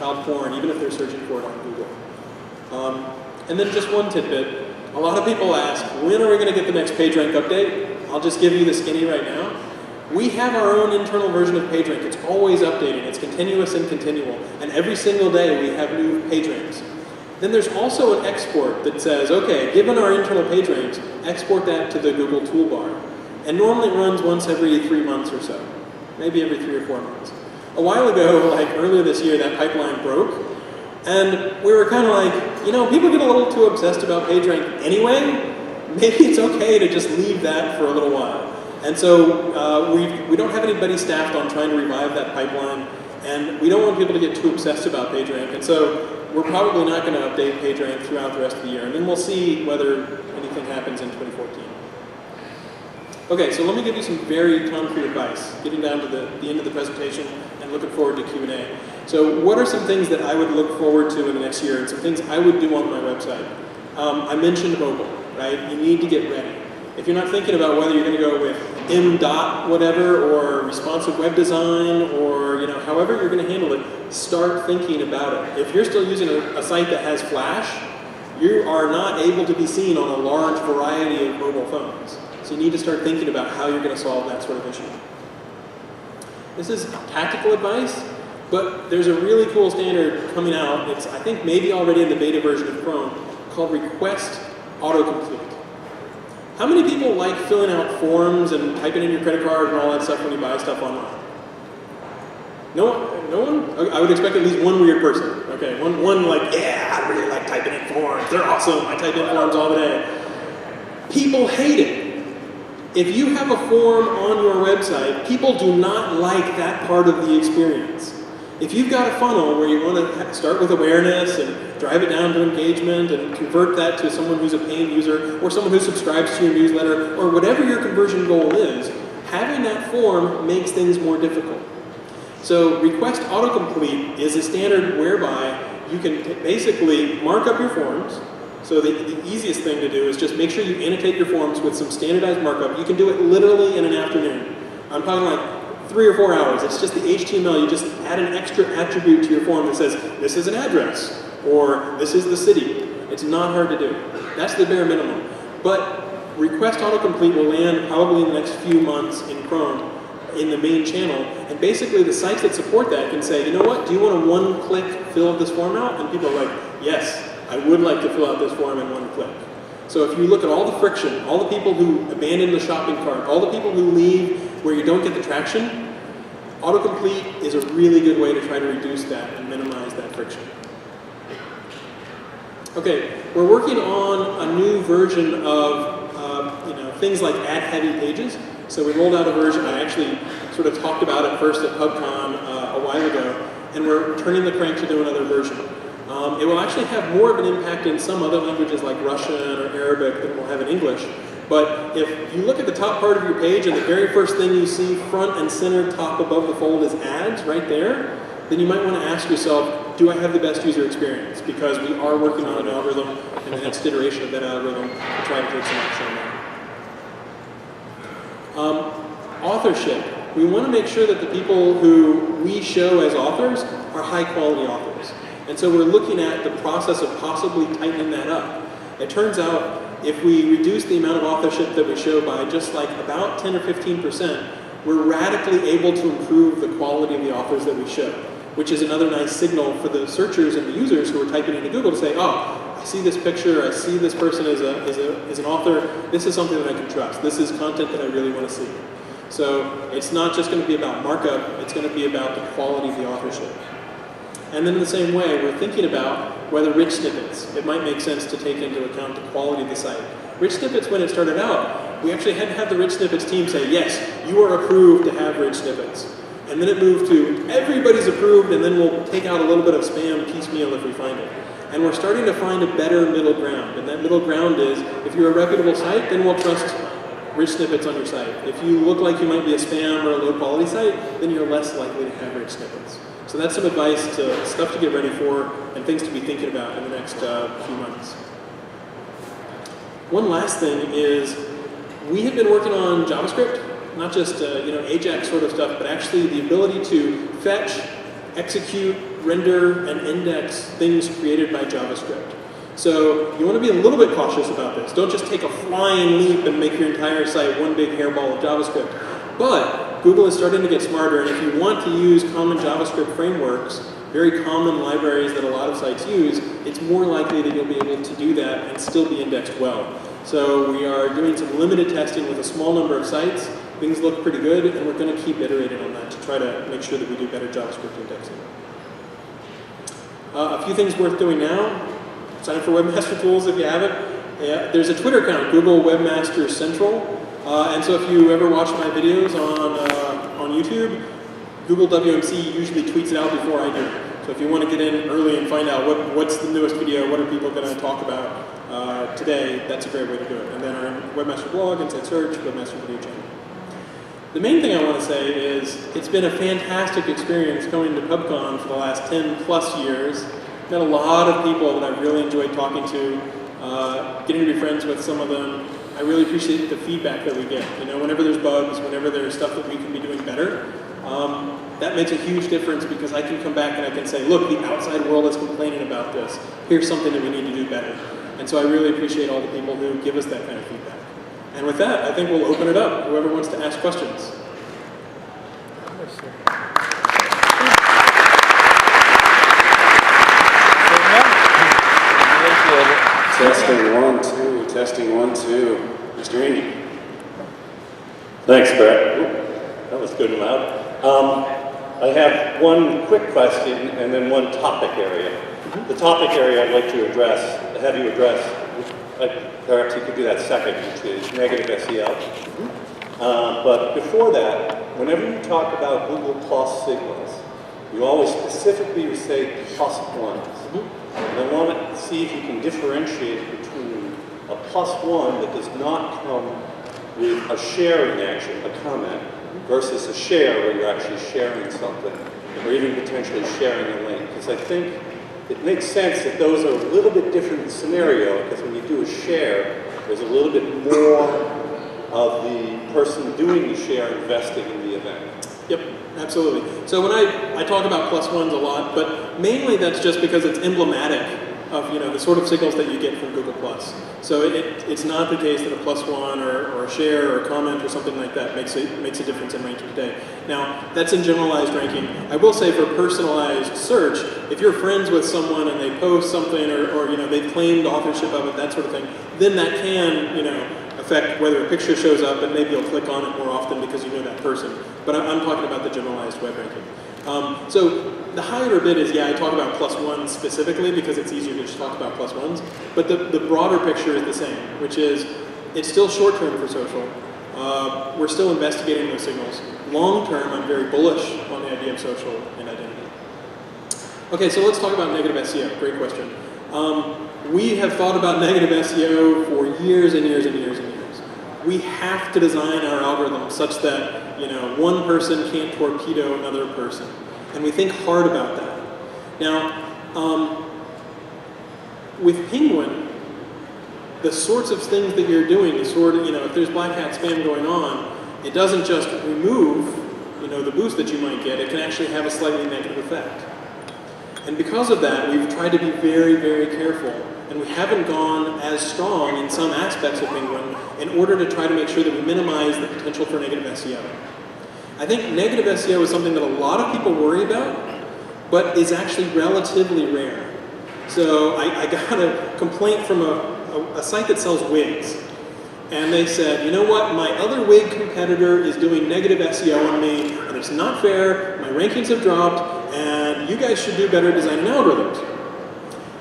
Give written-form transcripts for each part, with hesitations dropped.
child porn, even if they're searching for it on Google. And then just one tidbit. A lot of people ask, when are we going to get the next PageRank update? I'll just give you the skinny right now. We have our own internal version of PageRank. It's always updating. It's continuous and continual. And every single day we have new PageRanks. Then there's also an export that says, okay, given our internal PageRanks, export that to the Google toolbar. And normally it runs once every 3 months or so. Maybe every 3 or 4 months. A while ago, like earlier this year, that pipeline broke. And we were kind of like, you know, people get a little too obsessed about PageRank anyway. Maybe it's okay to just leave that for a little while. And so we don't have anybody staffed on trying to revive that pipeline. And we don't want people to get too obsessed about PageRank. And so we're probably not going to update PageRank throughout the rest of the year. And then we'll see whether anything happens in 2014. Okay, so let me give you some very concrete advice, getting down to the end of the presentation and looking forward to Q&A. So what are some things that I would look forward to in the next year and some things I would do on my website? I mentioned mobile, right? You need to get ready. If you're not thinking about whether you're going to go with M. whatever or responsive web design or however you're going to handle it, start thinking about it. If you're still using a site that has Flash, you are not able to be seen on a large variety of mobile phones. So you need to start thinking about how you're going to solve that sort of issue. This is tactical advice, but there's a really cool standard coming out. It's, I think, maybe already in the beta version of Chrome, called Request Autocomplete. How many people like filling out forms and typing in your credit card and all that stuff when you buy stuff online? No one? No one? Okay, I would expect at least one weird person. Okay, one like, yeah, I really like typing in forms. They're awesome. I type in forms all the day. People hate it. If you have a form on your website, people do not like that part of the experience. If you've got a funnel where you want to start with awareness and drive it down to engagement and convert that to someone who's a paying user or someone who subscribes to your newsletter or whatever your conversion goal is, having that form makes things more difficult. So Request Autocomplete is a standard whereby you can basically mark up your forms. So the easiest thing to do is just make sure you annotate your forms with some standardized markup. You can do it literally in an afternoon. I'm talking like 3 or 4 hours. It's just the HTML. You just add an extra attribute to your form that says, this is an address, or this is the city. It's not hard to do. That's the bare minimum. But Request Autocomplete will land probably in the next few months in Chrome in the main channel. And basically the sites that support that can say, you know what, do you want a one-click fill of this form out? And people are like, yes, I would like to fill out this form in one click. So if you look at all the friction, all the people who abandon the shopping cart, all the people who leave where you don't get the traction, autocomplete is a really good way to try to reduce that and minimize that friction. Okay, we're working on a new version of things like ad-heavy pages. So we rolled out a version, I actually sort of talked about it first at Pubcon a while ago, and we're turning the crank to do another version. It will actually have more of an impact in some other languages like Russian or Arabic than it will have in English. But if you look at the top part of your page and the very first thing you see front and center, top above the fold is ads right there, then you might want to ask yourself, do I have the best user experience? Because we are working on an algorithm and the next iteration of that algorithm to try to take some action on that. Authorship. We want to make sure that the people who we show as authors are high quality authors. And so we're looking at the process of possibly tightening that up. It turns out if we reduce the amount of authorship that we show by just like about 10 or 15%, we're radically able to improve the quality of the authors that we show, which is another nice signal for the searchers and the users who are typing into Google to say, oh, I see this picture, I see this person as an author, this is something that I can trust, this is content that I really want to see. So it's not just going to be about markup, it's going to be about the quality of the authorship. And then in the same way, we're thinking about whether rich snippets, it might make sense to take into account the quality of the site. Rich snippets, when it started out, we actually had to have the rich snippets team say, yes, you are approved to have rich snippets. And then it moved to everybody's approved, and then we'll take out a little bit of spam piecemeal if we find it. And we're starting to find a better middle ground. And that middle ground is, if you're a reputable site, then we'll trust rich snippets on your site. If you look like you might be a spam or a low quality site, then you're less likely to have rich snippets. So that's some advice to stuff to get ready for and things to be thinking about in the next few months. One last thing is, we have been working on JavaScript, not just AJAX sort of stuff, but actually the ability to fetch, execute, render and index things created by JavaScript. So you want to be a little bit cautious about this. Don't just take a flying leap and make your entire site one big hairball of JavaScript. But Google is starting to get smarter, and if you want to use common JavaScript frameworks, very common libraries that a lot of sites use, it's more likely that you'll be able to do that and still be indexed well. So we are doing some limited testing with a small number of sites. Things look pretty good, and we're going to keep iterating on that to try to make sure that we do better JavaScript indexing. A few things worth doing now. Sign up for Webmaster Tools if you haven't. Yeah, there's a Twitter account, Google Webmaster Central. And so if you ever watch my videos on YouTube, Google WMC usually tweets it out before I do. So if you want to get in early and find out what's the newest video, what are people going to talk about today, that's a great way to do it. And then our Webmaster blog, Inside Search, Webmaster video channel. The main thing I want to say is it's been a fantastic experience coming to Pubcon for the last 10 plus years. Met a lot of people that I've really enjoyed talking to, getting to be friends with some of them. I really appreciate the feedback that we get. You know, whenever there's bugs, whenever there's stuff that we can be doing better, that makes a huge difference because I can come back and I can say, look, the outside world is complaining about this. Here's something that we need to do better. And so I really appreciate all the people who give us that kind of feedback. And with that, I think we'll open it up. Whoever wants to ask questions. Testing 1, 2, testing 1, 2. Mr. Indy. Thanks, Brett. That was good and loud. I have one quick question and then one topic area. The topic area I'd like to have you address, perhaps you could do that second, which is negative SEO. But before that, whenever you talk about Google Plus signals, you always specifically say plus ones. And I want to see if you can differentiate between a +1 that does not come with a sharing action, a comment, versus a share where you're actually sharing something, or even potentially sharing a link. Because I think it makes sense that those are a little bit different scenario, because when you do a share, there's a little bit more of the person doing the share investing in the event. Yep, absolutely. So when I talk about +1s a lot, but mainly that's just because it's emblematic of the sort of signals that you get from Google+. So it's not the case that a +1 or a share or a comment or something like that makes a difference in ranking today. Now, that's in generalized ranking. I will say for personalized search, if you're friends with someone and they post something or they've claimed authorship of it, that sort of thing, then that can affect whether a picture shows up and maybe you'll click on it more often because you know that person. But I'm talking about the generalized web ranking. So the higher bit is, I talk about +1 specifically because it's easier to just talk about +1s. But the broader picture is the same, which is it's still short term for social. We're still investigating those signals. Long term, I'm very bullish on the idea of social and identity. Okay, so let's talk about negative SEO. Great question. We have thought about negative SEO for years and years and years and years. We have to design our algorithms such that one person can't torpedo another person, and we think hard about that. Now, with Penguin, the sorts of things that you're doing, if there's black hat spam going on, it doesn't just remove the boost that you might get. It can actually have a slightly negative effect. And because of that, we've tried to be very, very careful. And we haven't gone as strong in some aspects of Penguin in order to try to make sure that we minimize the potential for negative SEO. I think negative SEO is something that a lot of people worry about, but is actually relatively rare. So I got a complaint from a site that sells wigs. And they said, you know what, my other wig competitor is doing negative SEO on me, and it's not fair, my rankings have dropped, and you guys should do better designing algorithms.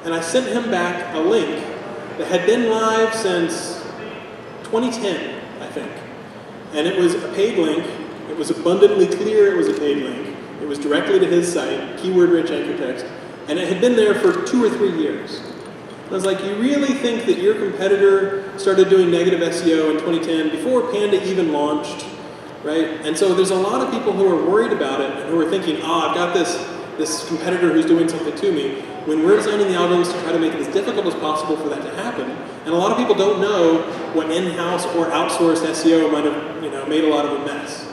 And I sent him back a link that had been live since 2010, I think. And it was a paid link. It was abundantly clear it was a paid link. It was directly to his site, keyword-rich anchor text. And it had been there for 2 or 3 years. And I was like, you really think that your competitor started doing negative SEO in 2010 before Panda even launched, right? And so there's a lot of people who are worried about it and who are thinking, I've got this competitor who's doing something to me, when we're designing the algorithms to try to make it as difficult as possible for that to happen. And a lot of people don't know what in-house or outsourced SEO might have made a lot of a mess.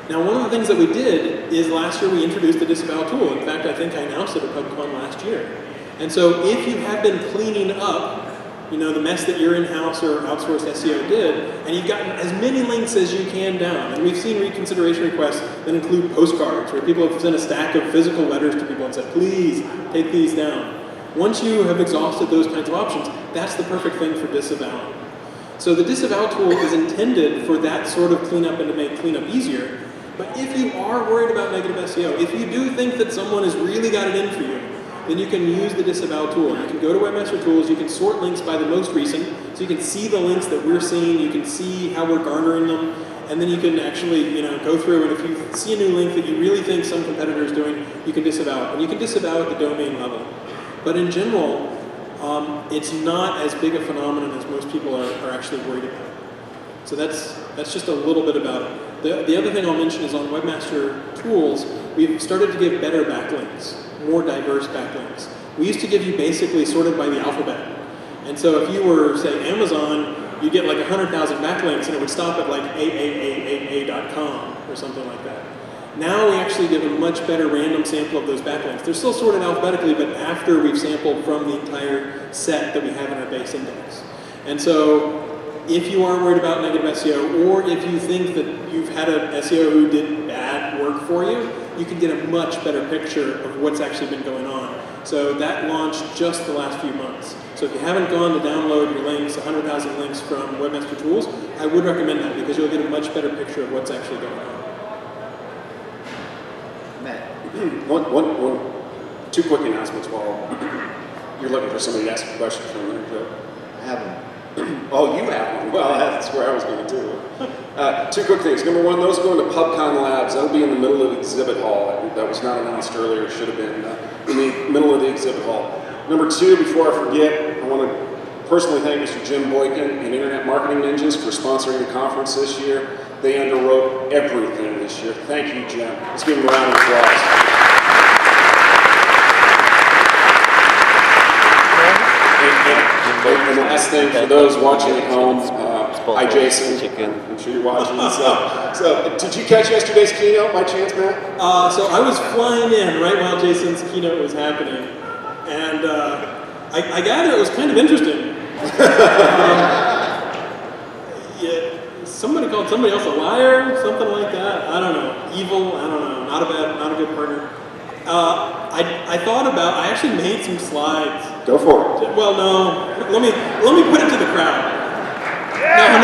Now, one of the things that we did is last year we introduced the disavow tool. In fact, I think I announced it at Pubcon last year. And so if you have been cleaning up, you know, the mess that your in-house or outsourced SEO did, and you've gotten as many links as you can down, and we've seen reconsideration requests that include postcards, where people have sent a stack of physical letters to people and said, please take these down. Once you have exhausted those kinds of options, that's the perfect thing for disavowing. So the disavow tool is intended for that sort of cleanup and to make cleanup easier. But if you are worried about negative SEO, if you do think that someone has really got it in for you, then you can use the disavow tool. You can go to Webmaster Tools, you can sort links by the most recent, so you can see the links that we're seeing, you can see how we're garnering them, and then you can actually, you know, go through, and if you see a new link that you really think some competitor is doing, you can disavow it. And you can disavow at the domain level. But in general, it's not as big a phenomenon as most people are actually worried about. So that's just a little bit about it. The other thing I'll mention is on Webmaster Tools, we've started to give better backlinks, more diverse backlinks. We used to give you basically sorted by the alphabet. And so if you were, say, Amazon, you'd get like 100,000 backlinks and it would stop at like AAAAA.com or something like that. Now we actually give a much better random sample of those backlinks. They're still sorted alphabetically, but after we've sampled from the entire set that we have in our base index. And so if you are worried about negative SEO, or if you think that you've had an SEO who did bad work for you, you can get a much better picture of what's actually been going on. So that launched just the last few months. So if you haven't gone to download your links, 100,000 links from Webmaster Tools, I would recommend that because you'll get a much better picture of what's actually going on. Matt. Two quick announcements while you're looking for somebody to ask a question from there. I haven't. Oh, you have one. Well, that's where I was going to. Two quick things. Number one, those going to Pubcon Labs, that'll be in the middle of the exhibit hall. That was not announced earlier. It should have been in the middle of the exhibit hall. Number two, before I forget, I want to personally thank Mr. Jim Boykin and Internet Marketing Ninjas for sponsoring the conference this year. They underwrote everything this year. Thank you, Jim. Let's give him a round of applause. And the last thing, for those watching at home, hi Jason, I'm sure you're watching. So did you catch yesterday's keynote by chance, Matt? So I was flying in right while Jason's keynote was happening, and I gather it was kind of interesting. Yeah, somebody called somebody else a liar, something like that. I don't know. Evil, I don't know. Not a good partner. I thought about, I actually made some slides. Go for it. Well, no. Let me put it to the crowd. No.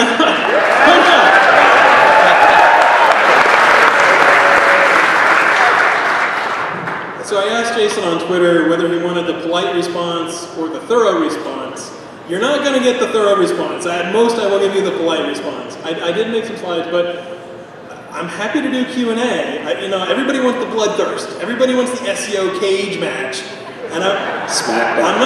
So I asked Jason on Twitter whether he wanted the polite response or the thorough response. You're not going to get the thorough response. At most, I will give you the polite response. I did make some slides, but I'm happy to do Q&A. You know, everybody wants the bloodthirst. Everybody wants the SEO cage match. And I'm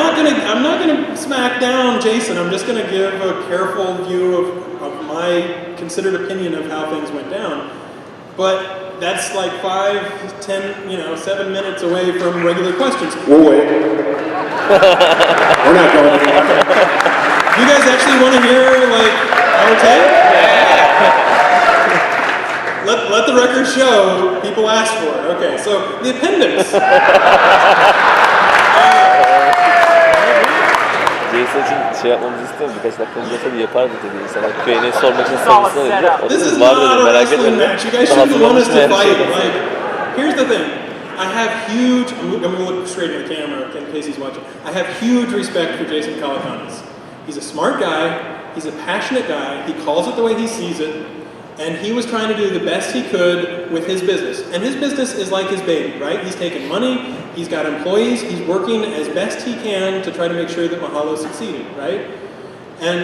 not gonna smack down Jason. I'm just gonna give a careful view of my considered opinion of how things went down. But that's like 5, 10, 7 minutes away from regular questions. We'll wait. We're not going anywhere. You guys actually want to hear like our take? Let the record show people asked for it. Okay, so the appendix. Jason için şey yapmamızı istiyoruz. Birkaç dakika olsa yapardı dedi. İnsanlar Q&A sormak için sabırsızlar dedi. O This is da var not dedi, a merak wrestling etmeyin. match. You guys Daha shouldn't want us to hatırlamışsın fight. her şeyi. Like, here's the thing. I have huge, I'm going to look straight at the camera in case he's watching. I have huge respect for Jason Calacanis. He's a smart guy. He's a passionate guy. He calls it the way he sees it. And he was trying to do the best he could with his business. And his business is like his baby, right? He's taking money, he's got employees, he's working as best he can to try to make sure that Mahalo succeeded, right? And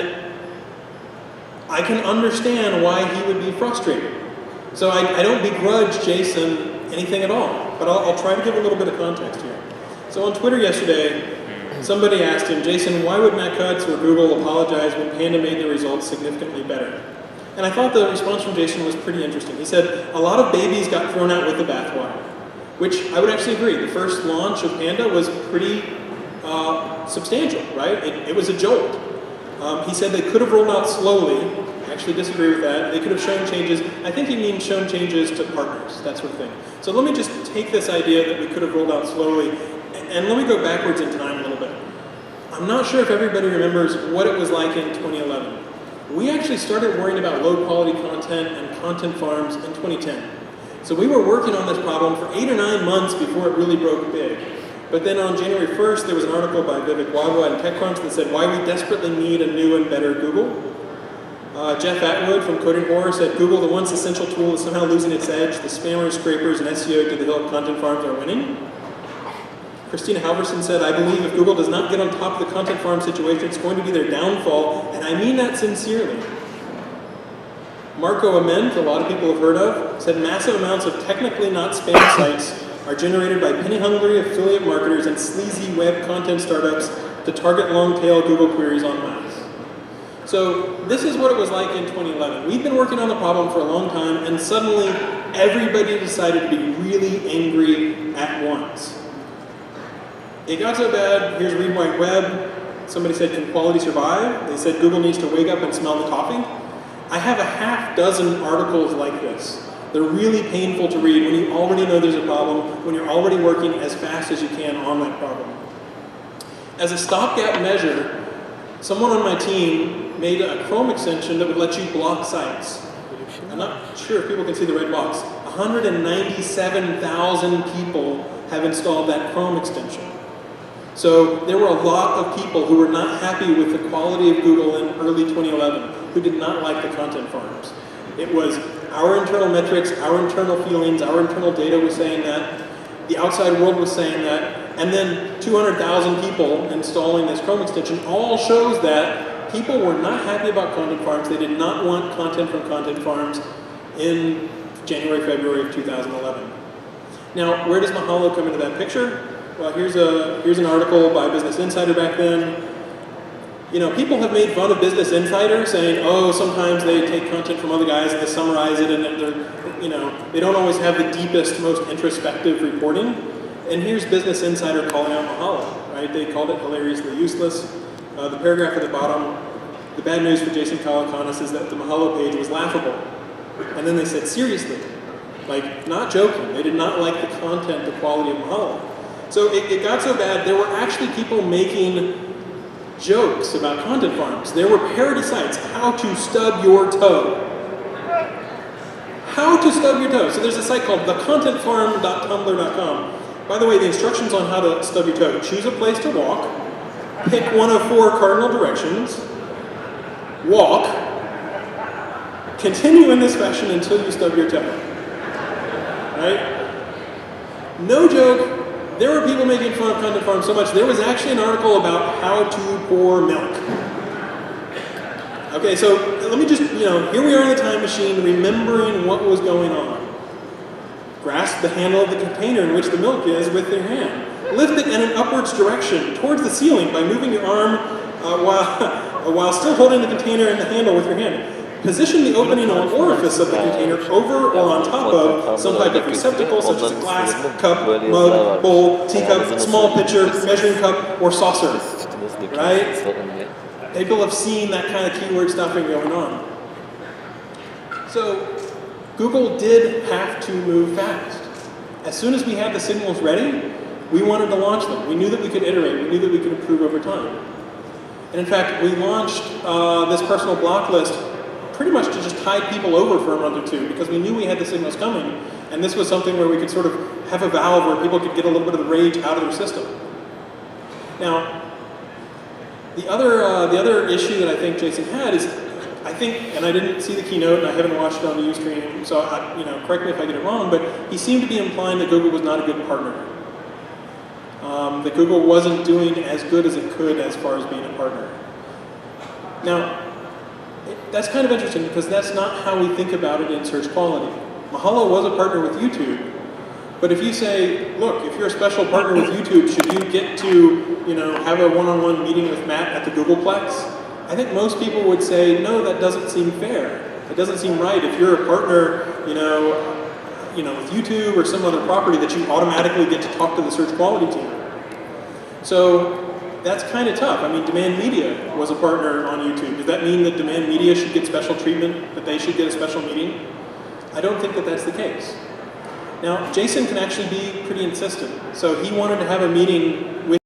I can understand why he would be frustrated. So I don't begrudge Jason anything at all, but I'll try to give a little bit of context here. So on Twitter yesterday, somebody asked him, Jason, why would Matt Cutts or Google apologize when Panda made the results significantly better? And I thought the response from Jason was pretty interesting. He said, a lot of babies got thrown out with the bathwater, which I would actually agree. The first launch of Panda was pretty substantial, right? It was a jolt. He said they could have rolled out slowly. actually disagree with that. They could have shown changes. I think he means shown changes to partners, that sort of thing. So let me just take this idea that we could have rolled out slowly, and let me go backwards in time a little bit. I'm not sure if everybody remembers what it was like in 2011. We actually started worrying about low quality content and content farms in 2010. So we were working on this problem for 8 or 9 months before it really broke big. But then on January 1st, there was an article by Vivek Wadhwa and TechCrunch that said why we desperately need a new and better Google. Jeff Atwood from Coding Horror said Google, the once essential tool, is somehow losing its edge. The spammers, scrapers, and SEO to the hill of content farms are winning. Christina Halverson said, I believe if Google does not get on top of the content farm situation, it's going to be their downfall, and I mean that sincerely. Marco Ament, a lot of people have heard of, said massive amounts of technically not spam sites are generated by penny-hungry affiliate marketers and sleazy web content startups to target long-tail Google queries en masse. So this is what it was like in 2011. We've been working on the problem for a long time, and suddenly everybody decided to be really angry at once. It got so bad, here's Read White Web. Somebody said, can quality survive? They said Google needs to wake up and smell the coffee. I have a half dozen articles like this. They're really painful to read when you already know there's a problem, when you're already working as fast as you can on that problem. As a stopgap measure, someone on my team made a Chrome extension that would let you block sites. I'm not sure if people can see the red box. 197,000 people have installed that Chrome extension. So there were a lot of people who were not happy with the quality of Google in early 2011, who did not like the content farms. It was our internal metrics, our internal feelings, our internal data was saying that, the outside world was saying that, and then 200,000 people installing this Chrome extension all shows that people were not happy about content farms. They did not want content from content farms in January, February of 2011. Now, where does Mahalo come into that picture? Well, here's an article by Business Insider back then. You know, people have made fun of Business Insider, saying, oh, sometimes they take content from other guys and they summarize it, and they're, you know, they don't always have the deepest, most introspective reporting. And here's Business Insider calling out Mahalo, right? They called it hilariously useless. The paragraph at the bottom, the bad news for Jason Calacanis is that the Mahalo page was laughable. And then they said, seriously, like, not joking. They did not like the content, the quality of Mahalo. So it got so bad, there were actually people making jokes about content farms. There were parody sites, how to stub your toe. How to stub your toe. So there's a site called thecontentfarm.tumblr.com. By the way, the instructions on how to stub your toe. Choose a place to walk, pick one of 4 cardinal directions, walk, continue in this fashion until you stub your toe. Right? No joke. There were people making fun of content farms so much. There was actually an article about how to pour milk. Okay, so let me just, you know, here we are in the time machine remembering what was going on. Grasp the handle of the container in which the milk is with your hand. Lift it in an upwards direction towards the ceiling by moving your arm while still holding the container and the handle with your hand. Position the opening or orifice of the container over or on top of some type of receptacle, such as a glass, cup, mug, bowl, teacup, small pitcher, measuring cup, or saucer. Right? People have seen that kind of keyword stuffing going on. So Google did have to move fast. As soon as we had the signals ready, we wanted to launch them. We knew that we could iterate. We knew that we could improve over time. And in fact, we launched this personal block list pretty much to just tide people over for a month or two, because we knew we had the signals coming, and this was something where we could sort of have a valve where people could get a little bit of the rage out of their system. Now, the other issue that I think Jason had is, I think, and I didn't see the keynote, and I haven't watched it on the Ustream, so correct me if I get it wrong, but he seemed to be implying that Google was not a good partner. That Google wasn't doing as good as it could as far as being a partner. Now, that's kind of interesting, because that's not how we think about it in search quality. Mahalo was a partner with YouTube, but if you say, look, if you're a special partner with YouTube, should you get to, have a one-on-one meeting with Matt at the Googleplex? I think most people would say, no, that doesn't seem fair. It doesn't seem right. If you're a partner, with YouTube or some other property, that you automatically get to talk to the search quality team. So that's kind of tough. I mean, Demand Media was a partner on YouTube. Does that mean that Demand Media should get special treatment, that they should get a special meeting? I don't think that that's the case. Now, Jason can actually be pretty insistent. So he wanted to have a meeting with